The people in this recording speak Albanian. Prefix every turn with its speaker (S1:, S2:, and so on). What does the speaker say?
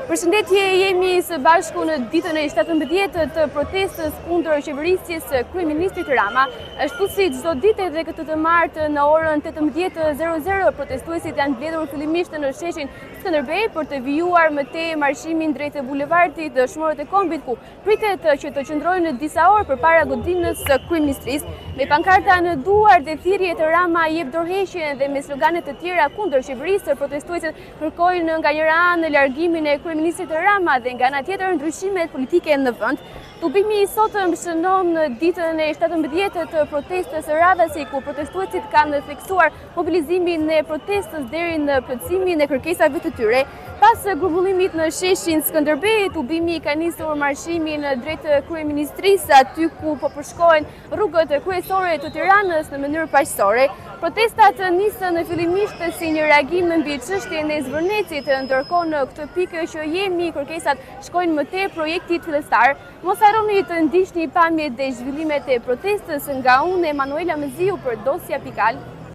S1: Përshëndetje, jemi së bashku në ditën e 17 të protestës kundër qeverisjes kryeministrit Rama. Ashtu si çdo ditë edhe këtë të martë në orën 18:00 protestuesit janë mbledhur fillimisht në sheshin Skënderbej për të vijuar më tej marshimin drejt bulevardit Dëshmorët e Kombit, ku pritet që të qëndrojnë disa orë përpara godinës së kryeministrisë. Me pankarta në duar dhe thirrjet Rama jep dorëheqjen dhe me slogane të tjera kundër qeverisë, protestuesit kërkojnë nga njëra anë largimin e kryeministrit Rama dhe nga ana tjetër ndryshimet politike në vend. Tubimi i sotëm shënon ditën e 17 të protestës së radhës, ku protestuesit kanë theksuar mobilizimin e protestës deri në plotësimin e kërkesave të tyre. Pas grumbullimit në sheshin Skënderbej, Tubimi ka nisur marshimin drejt kryeministrisë, aty ku po përshkohen rrugët kryesore të Tiranës në mënyrë paqësore. Protestat nisën fillimisht si një reagim mbi çështjen e Zvërnecit, ndërkohë në këtë pikë që jemi, kërkesat shkojnë më tej projektit fillestar. Mos harroni të ndiqni pamjet dhe zhvillimet e protestës nga unë Emanuela Meziu për Dosja Pikal.